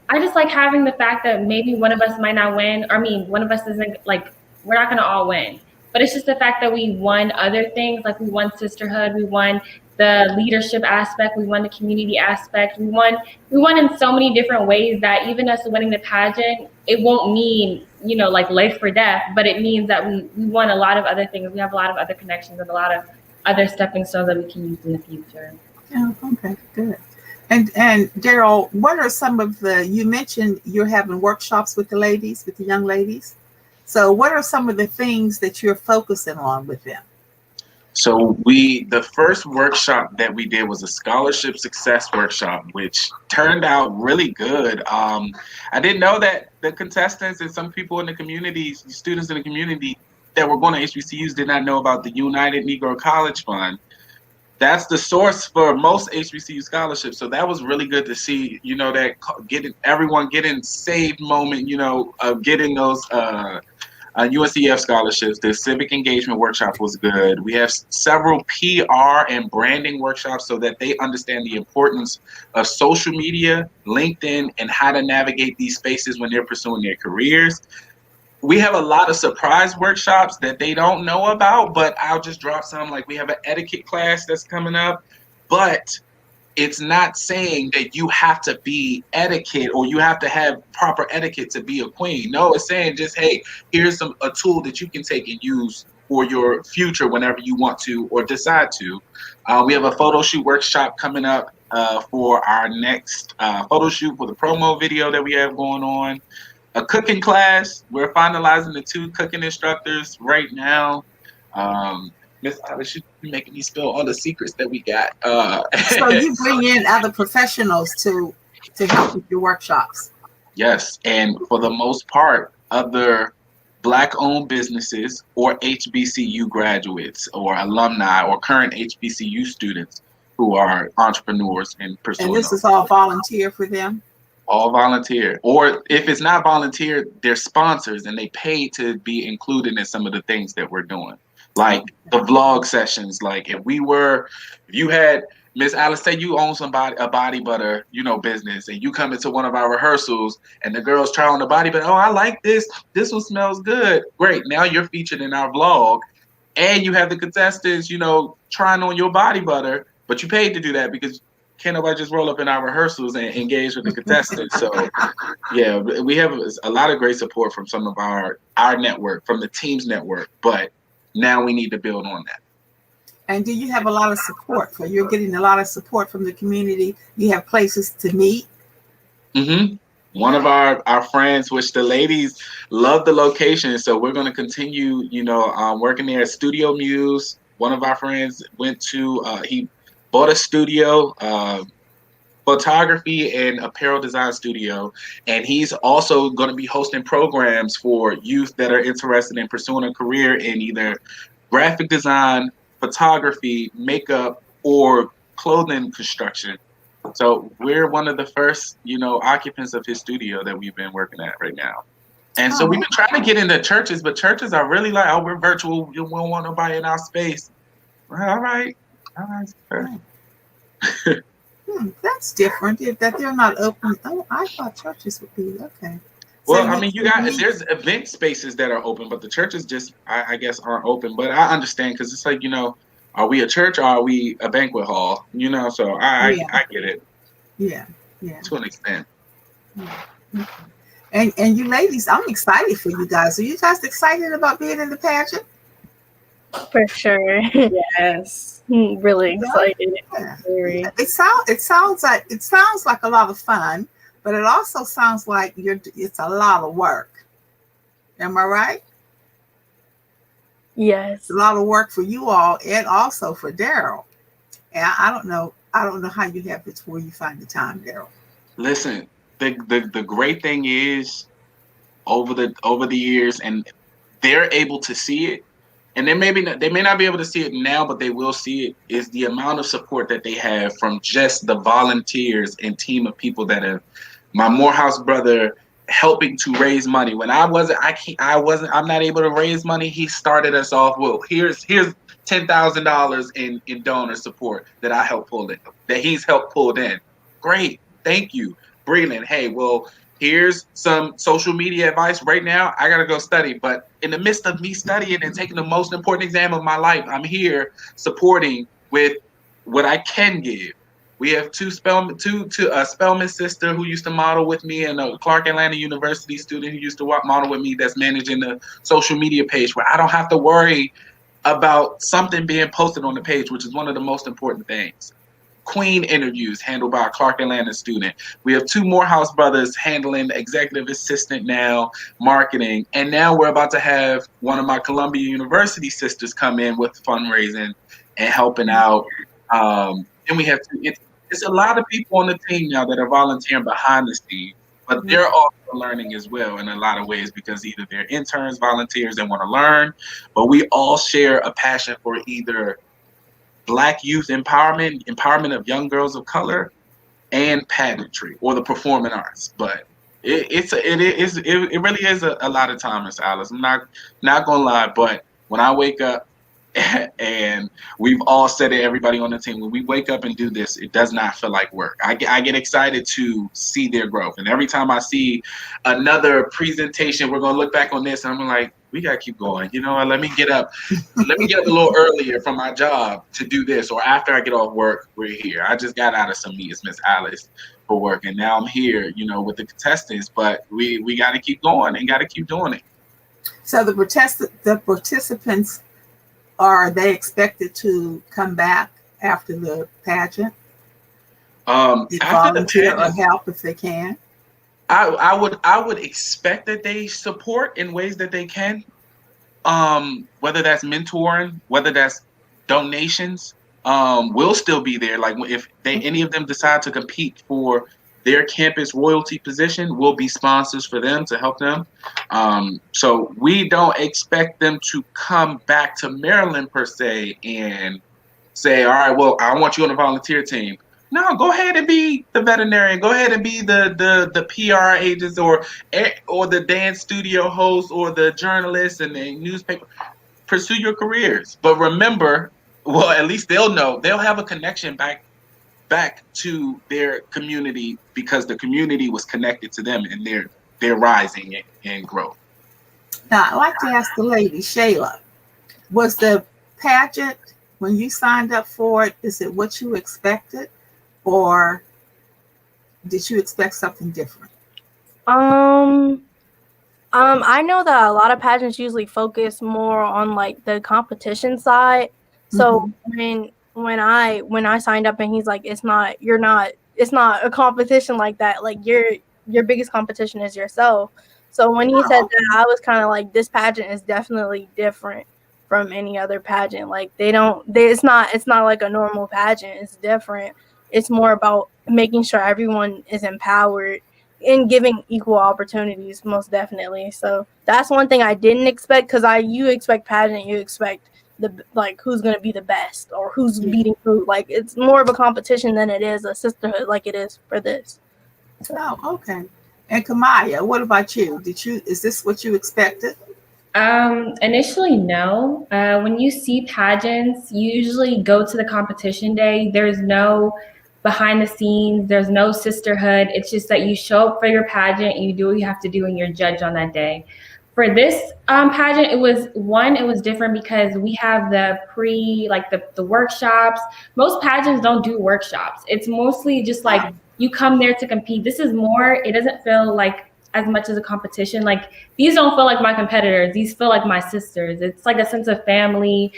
Speaker 5: I just like having the fact that maybe one of us might not win, or I mean, one of us isn't, we're not going to all win. But it's just the fact that we won other things, like we won sisterhood, we won the leadership aspect, we won the community aspect, we won in so many different ways that even us winning the pageant, it won't mean, life or death, but it means that we won a lot of other things. We have a lot of other connections and a lot of other stepping stones that we can use in the future.
Speaker 1: Oh, okay, good. And Daryl, what are some of you mentioned you're having workshops with the young ladies. So what are some of the things that you're focusing on with them?
Speaker 2: So the first workshop that we did was a scholarship success workshop, which turned out really good. I didn't know that the contestants and some people in the community, students in the community that were going to HBCUs did not know about the United Negro College Fund. That's the source for most HBCU scholarships. So that was really good to see, that everyone getting saved moment, of getting those UNCF scholarships. The civic engagement workshop was good. We have several PR and branding workshops so that they understand the importance of social media, LinkedIn, and how to navigate these spaces when they're pursuing their careers. We have a lot of surprise workshops that they don't know about, but I'll just drop some. Like we have an etiquette class that's coming up, but it's not saying that you have to be etiquette or you have to have proper etiquette to be a queen. No, it's saying just, hey, here's a tool that you can take and use for your future whenever you want to or decide to. We have a photo shoot workshop coming up for our next photo shoot for the promo video that we have going on. A cooking class. We're finalizing the 2 cooking instructors right now. Miss Alice, you're making me spill all the secrets that we got.
Speaker 1: So you bring in other professionals to help with your workshops.
Speaker 2: Yes, and for the most part, other Black-owned businesses or HBCU graduates or alumni or current HBCU students who are entrepreneurs and pursuing
Speaker 1: And this
Speaker 2: those.
Speaker 1: is all volunteer for them?
Speaker 2: All volunteer. Or if it's not volunteer, they're sponsors and they pay to be included in some of the things that we're doing. Like the vlog sessions. Like if you had Miss Alice, say you own a body butter, business, and you come into one of our rehearsals and the girls try on the body butter. Oh, I like this. This one smells good. Great. Now you're featured in our vlog and you have the contestants, trying on your body butter, but you paid to do that because can't nobody just roll up in our rehearsals and engage with the contestants. So yeah, we have a lot of great support from some of our network, from the team's network, but now we need to build on that.
Speaker 1: And do you have a lot of support? So you're getting a lot of support from the community. You have places to meet.
Speaker 2: Mm-hmm. One of our friends, which the ladies love the location, so we're going to continue, working there at Studio Muse. One of our friends went to, he bought a studio, photography and apparel design studio, and he's also going to be hosting programs for youth that are interested in pursuing a career in either graphic design, photography, makeup, or clothing construction. So we're one of the first, occupants of his studio that we've been working at right now. And so we've been trying to get into churches, but churches are really like, oh, we're virtual. We don't want nobody in our space. Well, all right.
Speaker 1: That's different. That they're not open. Oh, I thought churches would be okay.
Speaker 2: Well, I mean, there's event spaces that are open, but the churches just, I guess, aren't open. But I understand because it's like, are we a church or are we a banquet hall? So I get it.
Speaker 1: Yeah.
Speaker 2: To an extent.
Speaker 1: Yeah. And you ladies, I'm excited for you guys. Are you guys excited about being in the pageant?
Speaker 4: For sure.
Speaker 6: Yes.
Speaker 4: Really excited.
Speaker 1: Yeah. Yeah. It sounds like a lot of fun, but it also sounds like it's a lot of work. Am I right?
Speaker 4: Yes.
Speaker 1: It's a lot of work for you all and also for Daryl. And I don't know how you have it where you find the time, Daryl.
Speaker 2: Listen, the great thing is over the years, and they're able to see it, and they may not be able to see it now, but they will see it, is the amount of support that they have from just the volunteers and team of people that have, my Morehouse brother helping to raise money. When I'm not able to raise money, he started us off, well, here's $10,000 in donor support that I helped pull in, that he's helped pull in. Great. Thank you. Brilliant. Hey, well, here's some social media advice. Right now, I got to go study. But in the midst of me studying and taking the most important exam of my life, I'm here supporting with what I can give. We have two Spelman sister who used to model with me, and a Clark Atlanta University student who used to model with me that's managing the social media page, where I don't have to worry about something being posted on the page, which is one of the most important things. Queen interviews handled by a Clark Atlanta student. We have 2 Morehouse brothers handling executive assistant now, marketing. And now we're about to have one of my Columbia University sisters come in with fundraising and helping out. And we have it's a lot of people on the team now that are volunteering behind the scenes, but they're also learning as well in a lot of ways, because either they're interns, volunteers, and want to learn, but we all share a passion for either Black youth empowerment of young girls of color, and pageantry or the performing arts. But it really is a lot of time, Miss Alice. I'm not gonna lie, but when I wake up, and we've all said it, everybody on the team, when we wake up and do this, it does not feel like work. I get excited to see their growth, and every time I see another presentation, we're gonna look back on this, and I'm like, we gotta keep going. Let me get up a little earlier from my job to do this, or after I get off work, we're here. I just got out of some meetings, Miss Alice, for work, and now I'm here, with the contestants. But we got to keep going and got to keep doing it.
Speaker 1: So the participants, are they expected to come back after the pageant?
Speaker 2: After the
Speaker 1: volunteer or
Speaker 2: pageant,
Speaker 1: help if they can?
Speaker 2: I would expect that they support in ways that they can. Whether that's mentoring, whether that's donations, will still be there. Like if they any of them decide to compete for their campus royalty position, we'll be sponsors for them to help them. So we don't expect them to come back to Maryland per se and say, all right, well, I want you on the volunteer team. No, go ahead and be the veterinarian. Go ahead and be the PR agents or the dance studio host or the journalist and the newspaper. Pursue your careers, but remember, well, at least they'll know they'll have a connection back to their community because the community was connected to them and they're rising and growth.
Speaker 1: Now, I'd like to ask the lady, Shayla, was the pageant, when you signed up for it, is it what you expected, or did you expect something different?
Speaker 4: I know that a lot of pageants usually focus more on like the competition side. So when I signed up and he's like, it's not a competition like that. Like your biggest competition is yourself. So when he said that, I was kind of like, this pageant is definitely different from any other pageant. Like it's not like a normal pageant. It's different. It's more about making sure everyone is empowered and giving equal opportunities, most definitely. So that's one thing I didn't expect, because you expect pageant, you expect who's going to be the best or who's beating who. Like it's more of a competition than it is a sisterhood like it is for this.
Speaker 1: So. Oh, okay. And Kamaya, what about you? Is this what you expected?
Speaker 5: Initially, no. When you see pageants, you usually go to the competition day. There's no behind the scenes. There's no sisterhood. It's just that you show up for your pageant, you do what you have to do, and you're judged on that day. For this pageant, it was different because we have the the workshops. Most pageants don't do workshops. It's mostly just like you come there to compete. This is more, it doesn't feel like as much as a competition. Like these don't feel like my competitors. These feel like my sisters. It's like a sense of family,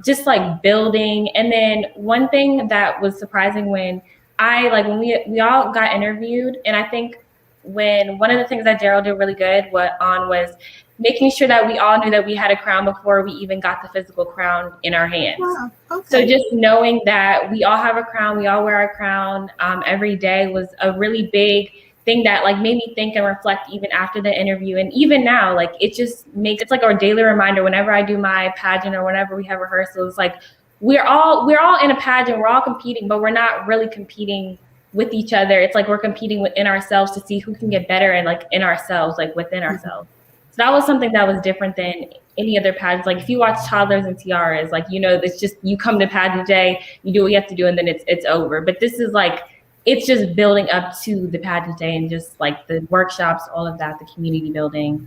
Speaker 5: just like building. And then one thing that was surprising when we all got interviewed, and I think when one of the things that Daryl did really good was making sure that we all knew that we had a crown before we even got the physical crown in our hands.
Speaker 1: Wow, okay.
Speaker 5: So just knowing that we all have a crown, we all wear our crown every day was a really big thing that like made me think and reflect even after the interview. And even now, like it's like our daily reminder whenever I do my pageant or whenever we have rehearsals, like we're all in a pageant, we're all competing, but we're not really competing with each other. It's like we're competing within ourselves to see who can get better and like in ourselves, like within ourselves. So that was something that was different than any other pageants. Like if you watch Toddlers and Tiaras, like, it's just, you come to pageant day, you do what you have to do, and then it's over. But this is like, it's just building up to the pageant day and just like the workshops, all of that, the community building.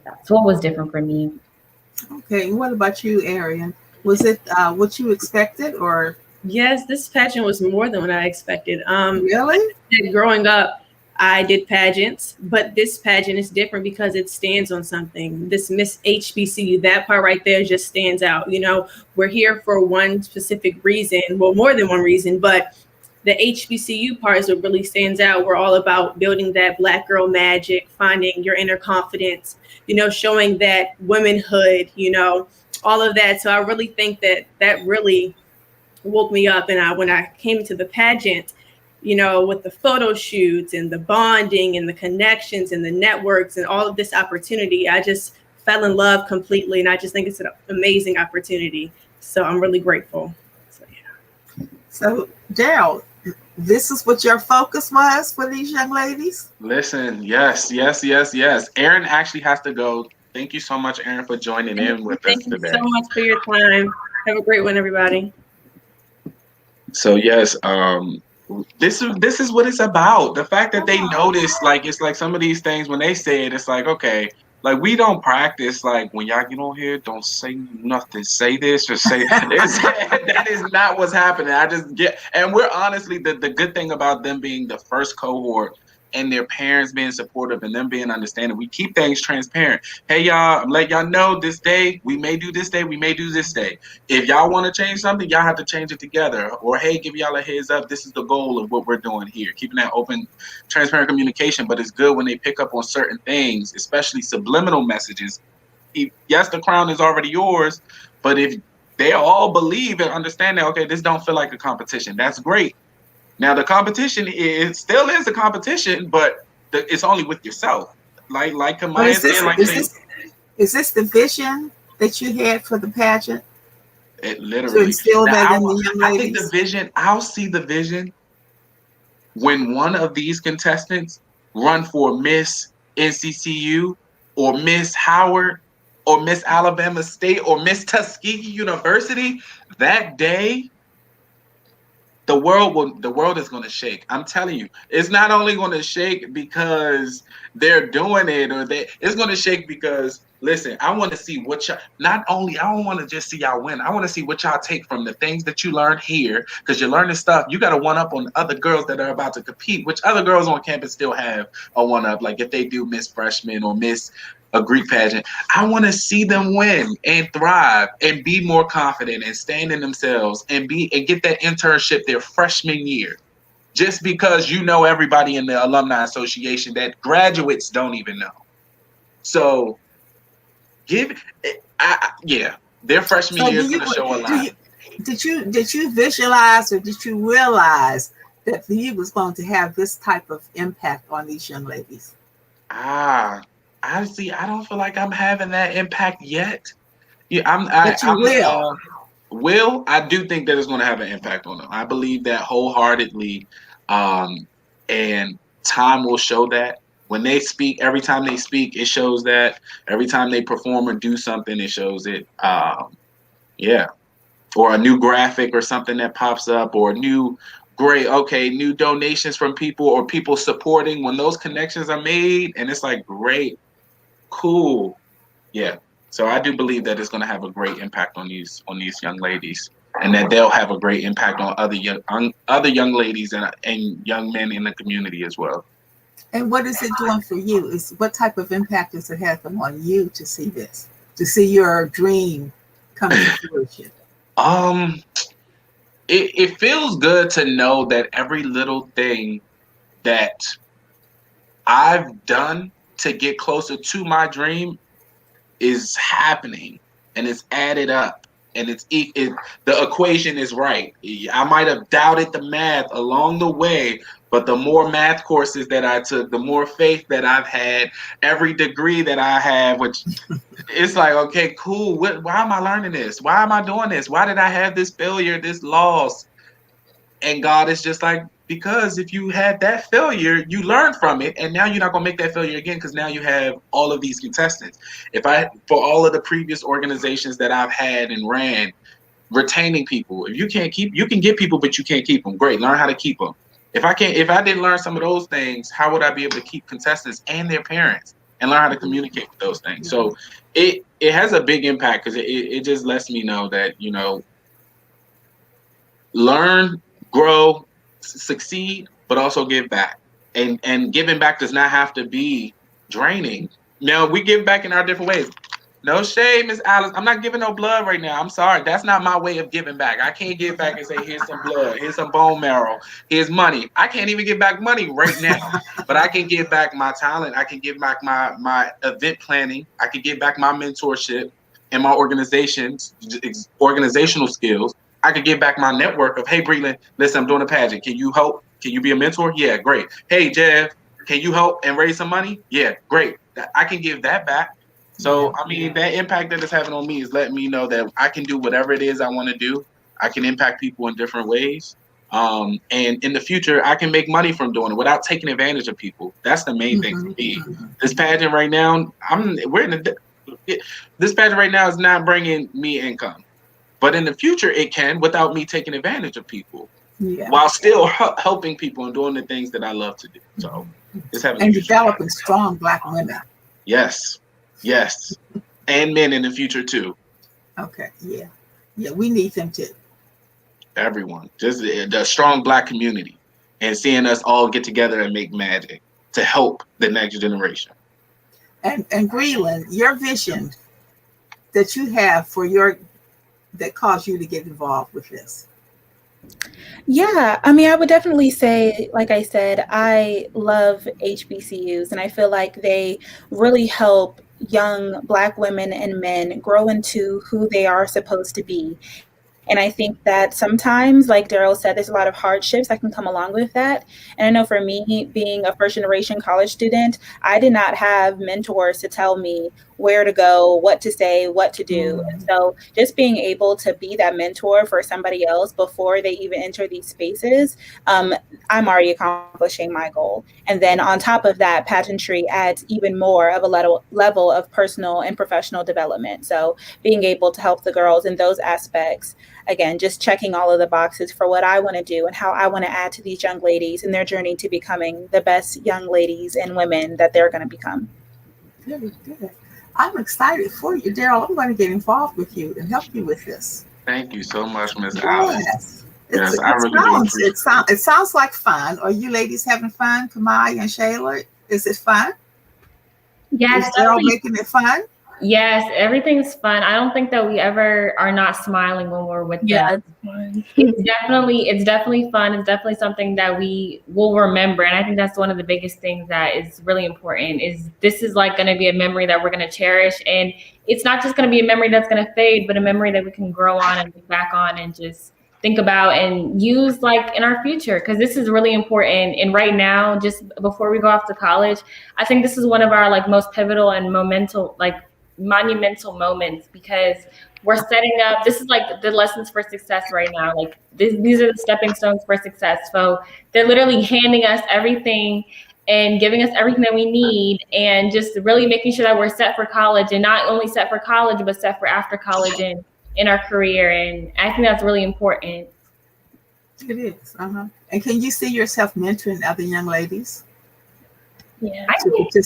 Speaker 5: That's what was different for me.
Speaker 1: Okay, what about you, Arian? Was it what you expected, or?
Speaker 6: Yes, this pageant was more than what I expected.
Speaker 1: Really?
Speaker 6: Growing up, I did pageants, but this pageant is different because it stands on something. This Miss HBCU, that part right there just stands out. We're here for one specific reason, well, more than one reason, but the HBCU part is what really stands out. We're all about building that Black girl magic, finding your inner confidence, showing that womanhood, all of that. So I really think that really woke me up. And when I came to the pageant, with the photo shoots and the bonding and the connections and the networks and all of this opportunity, I just fell in love completely. And I just think it's an amazing opportunity. So I'm really grateful. So, yeah.
Speaker 1: So, Daryl, this is what your focus was for these young ladies?
Speaker 2: Listen, yes. Aaron actually has to go. Thank you so much, Aaron, for joining in with us today.
Speaker 6: Thank you so much for your time. Have a great one, everybody.
Speaker 2: So yes, this is what it's about. The fact that they notice, like, it's like some of these things when they say it, it's like, okay, like we don't practice like when y'all get on here, don't say nothing, say this or say that is not what's happening. I just get, and we're honestly the good thing about them being the first cohort and their parents being supportive and them being understanding. We keep things transparent. Hey, y'all, I'm letting y'all know this day, we may do this day, we may do this day. If y'all want to change something, y'all have to change it together. Or, hey, give y'all a heads up. This is the goal of what we're doing here. Keeping that open, transparent communication. But it's good when they pick up on certain things, especially subliminal messages. Yes, the crown is already yours, but if they all believe and understand that, okay, this don't feel like a competition, that's great. Now the competition still is a competition, but it's only with yourself. Like
Speaker 1: But
Speaker 2: Kamaya said,
Speaker 1: is this the vision that you had for the pageant?
Speaker 2: it
Speaker 1: To
Speaker 2: literally.
Speaker 1: instill that
Speaker 2: Now,
Speaker 1: in the young
Speaker 2: I think the
Speaker 1: ladies?
Speaker 2: vision. I'll see the vision when one of these contestants run for Miss NCCU or Miss Howard or Miss Alabama State or Miss Tuskegee University. That day, the world is going to shake. I'm telling you, it's not only going to shake because they're doing it, it's going to shake because, listen, I want to see what y'all, not only, I don't want to just see y'all win, I want to see what y'all take from the things that you learned here, because you're learning stuff. You got to one up on other girls that are about to compete, which other girls on campus still have a one up, like if they do Miss Freshman or Miss a Greek pageant. I want to see them win and thrive and be more confident and stand in themselves and get that internship their freshman year. Just because you know everybody in the alumni association that graduates don't even know. So their freshman
Speaker 1: So
Speaker 2: year is going to show a lot.
Speaker 1: did you visualize or did you realize that you was going to have this type of impact on these young ladies?
Speaker 2: Honestly, I don't feel like I'm having that impact yet. Yeah, I do think that it's going to have an impact on them. I believe that wholeheartedly, and time will show that. When they speak, every time they speak, it shows that. Every time they perform or do something, it shows it. Yeah, or a new graphic or something that pops up, or new donations from people or people supporting. When those connections are made, and it's like great, cool, yeah. So I do believe that it's going to have a great impact on these young ladies, and that they'll have a great impact on other young ladies and young men in the community as well.
Speaker 1: And what is it doing for you? What type of impact does it have on you to see this, to see your dream come to fruition?
Speaker 2: It feels good to know that every little thing that I've done to get closer to my dream is happening, and it's added up, and the equation is right. I might have doubted the math along the way, but the more math courses that I took, the more faith that I've had, every degree that I have, which it's like, okay, cool. Why am I learning this? Why am I doing this? Why did I have this failure, this loss? And God is just like, because if you had that failure, you learned from it, and now you're not gonna make that failure again, because now you have all of these contestants. For all of the previous organizations that I've had and ran, retaining people, if you can get people, but you can't keep them. Great, learn how to keep them. If I didn't learn some of those things, how would I be able to keep contestants and their parents and learn how to communicate with those things? So it has a big impact, because it just lets me know that, learn, grow, succeed, but also give back. And giving back does not have to be draining. Now, we give back in our different ways. No shame, Miss Alice. I'm not giving no blood right now. I'm sorry. That's not my way of giving back. I can't give back and say, here's some blood, here's some bone marrow, here's money. I can't even give back money right now. But I can give back my talent. I can give back my event planning. I can give back my mentorship and my organizational skills. I could give back my network of, hey, Breland, listen, I'm doing a pageant. Can you help? Can you be a mentor? Yeah, great. Hey, Jeff, can you help and raise some money? Yeah, great. I can give that back. So, that impact that it's having on me is letting me know that I can do whatever it is I want to do. I can impact people in different ways. And in the future, I can make money from doing it without taking advantage of people. That's the main thing for me. This pageant right now, this pageant right now is not bringing me income. But in the future, it can, without me taking advantage of people, while still helping people and doing the things that I love to do. So it's having
Speaker 1: and developing strong Black women.
Speaker 2: Yes, and men in the future too.
Speaker 1: Okay, yeah, we need them too.
Speaker 2: Everyone, just the strong Black community, and seeing us all get together and make magic. to help the next generation.
Speaker 1: And Breland, your vision that you have that caused you to get involved with this.
Speaker 3: Yeah, I mean, I would definitely say, like I said, I love HBCUs, and I feel like they really help young Black women and men grow into who they are supposed to be. And I think that sometimes, like Daryl said, there's a lot of hardships that can come along with that. And I know for me, being a first generation college student, I did not have mentors to tell me where to go, what to say, what to do. And so just being able to be that mentor for somebody else before they even enter these spaces, I'm already accomplishing my goal. And then on top of that, pageantry adds even more of a level of personal and professional development. So being able to help the girls in those aspects, again, just checking all of the boxes for what I want to do and how I want to add to these young ladies in their journey to becoming the best young ladies and women that they're going to become.
Speaker 1: Very good. I'm excited for you, Daryl. I'm going to get involved with you and help you with this.
Speaker 2: Thank you so much, Ms. Alice.
Speaker 1: Yes, I really do appreciate it. Sounds like fun. Are you ladies having fun, Kamai and Shayla? Is it fun?
Speaker 5: Yes,
Speaker 1: is Daryl making it fun?
Speaker 5: Yes, everything's fun. I don't think that we ever are not smiling when we're with them. It's definitely fun. It's definitely something that we will remember. And I think that's one of the biggest things that is really important is this is like going to be a memory that we're going to cherish. And it's not just going to be a memory that's going to fade, but a memory that we can grow on and look back on and just think about and use like in our future, because this is really important. And right now, just before we go off to college, I think this is one of our like most pivotal and monumental moments, because we're setting up, this is like the lessons for success right now. Like these are the stepping stones for success. So they're literally handing us everything and giving us everything that we need, and just really making sure that we're set for college, and not only set for college, but set for after college and in our career. And I think that's really important.
Speaker 1: It is. And can you see yourself mentoring other young ladies?
Speaker 3: Yeah.
Speaker 5: You want to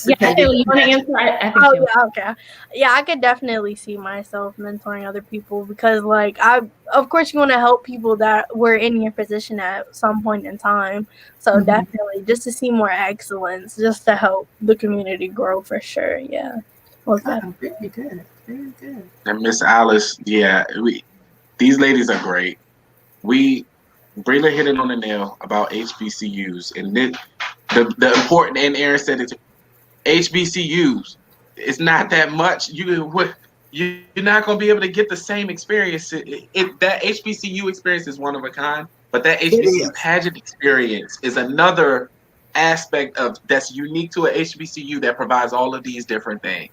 Speaker 5: answer?
Speaker 4: Okay. Yeah, I could definitely see myself mentoring other people, because like of course you want to help people that were in your position at some point in time. So definitely just to see more excellence, just to help the community grow for sure. Yeah.
Speaker 1: Very good. Very good.
Speaker 2: And Miss Alice, these ladies are great. Brayla hit it on the nail about HBCUs, and the important, and Aaron said it, HBCUs, it's not that much. You're not going to be able to get the same experience. That HBCU experience is one of a kind, but that HBCU pageant experience is another aspect that's unique to an HBCU that provides all of these different things.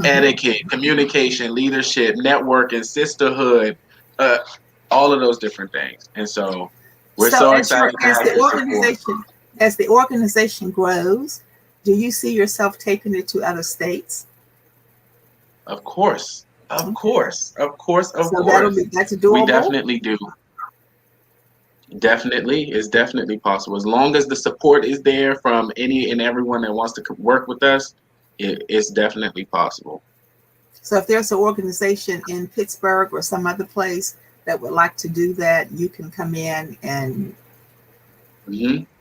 Speaker 2: Etiquette, communication, leadership, networking, sisterhood, all of those different things. And so we're so excited to have this support.
Speaker 1: As the organization grows, do you see yourself taking it to other states?
Speaker 2: Of course. That's
Speaker 1: doable?
Speaker 2: We definitely do. Definitely. It's definitely possible. As long as the support is there from any and everyone that wants to work with us, it's definitely possible.
Speaker 1: So if there's an organization in Pittsburgh or some other place that would like to do that, you can come in and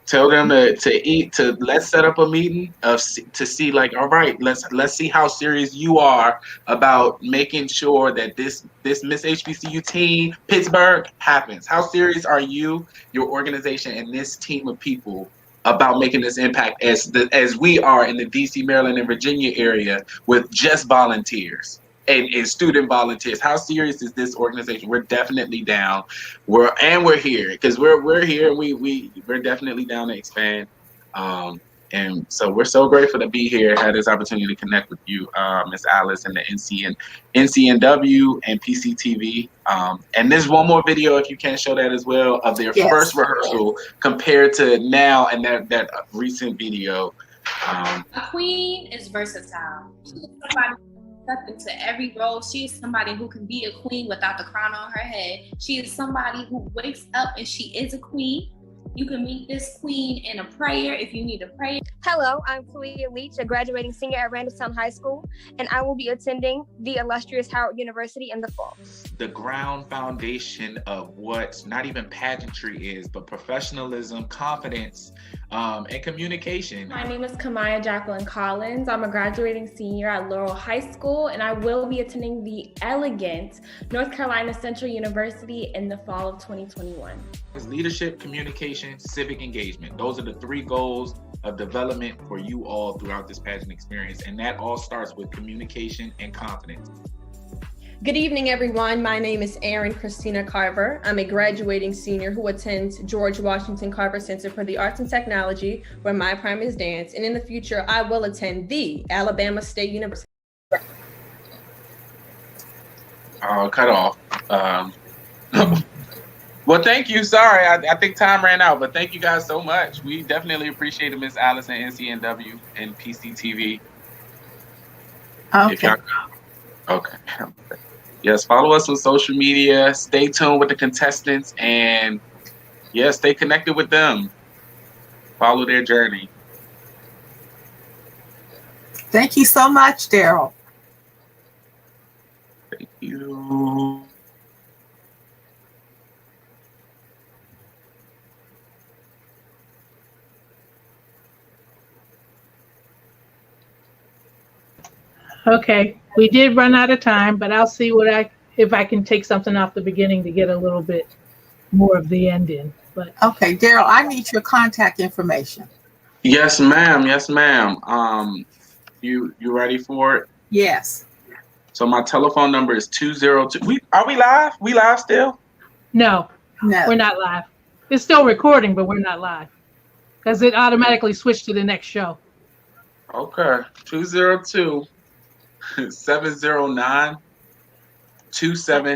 Speaker 2: tell them to let's set up a meeting to see, like, all right, let's see how serious you are about making sure that this Miss HBCU team Pittsburgh happens. How serious are you, your organization, and this team of people about making this impact as we are in the DC, Maryland, and Virginia area with just volunteers and student volunteers? How serious is this organization? We're definitely down. We're here because we're here. We're definitely down to expand. And so we're so grateful to be here, had this opportunity to connect with you, Ms. Alice, and the NCNW and PCTV. And there's one more video, if you can show that as well, of their first rehearsal compared to now, and that recent video.
Speaker 10: A queen is versatile. She's somebody who steps into every role. She is somebody who can be a queen without the crown on her head. She is somebody who wakes up and she is a queen. You can meet this queen in a prayer if you need a prayer.
Speaker 7: Hello, I'm Kalia Leach, a graduating senior at Randallstown High School, and I will be attending the illustrious Howard University in the fall.
Speaker 2: the ground foundation of what not even pageantry is, but professionalism, confidence, and communication.
Speaker 5: My name is Kamaya Jacqueline Collins. I'm a graduating senior at Laurel High School, and I will be attending the elegant North Carolina Central University in the fall of 2021.
Speaker 2: Leadership, communication, civic engagement. Those are the 3 goals of development for you all throughout this pageant experience. And that all starts with communication and confidence.
Speaker 8: Good evening, everyone. My name is Erin Christina Carver. I'm a graduating senior who attends George Washington Carver Center for the Arts and Technology, where my prime is dance. And in the future, I will attend the Alabama State University.
Speaker 2: Cut off. Well, thank you. Sorry, I think time ran out, but thank you guys so much. We definitely appreciate it, Miss Allison, NCNW, and PCTV.
Speaker 1: Okay.
Speaker 2: Okay. Yes, follow us on social media. Stay tuned with the contestants, and yeah, stay connected with them. Follow their journey.
Speaker 1: Thank you so much, Daryl.
Speaker 2: Thank you.
Speaker 11: Okay, we did run out of time, but I'll see if I can take something off the beginning to get a little bit more of the end in. But
Speaker 1: Okay, Daryl, I need your contact information.
Speaker 2: Yes, ma'am. Yes, ma'am. You ready for it?
Speaker 1: Yes.
Speaker 2: So my telephone number is 202. Are we live? We live still?
Speaker 11: no,
Speaker 1: No.
Speaker 11: we're not live. It's still recording, but we're not live because it automatically switched to the next show.
Speaker 2: Okay. 202 709 27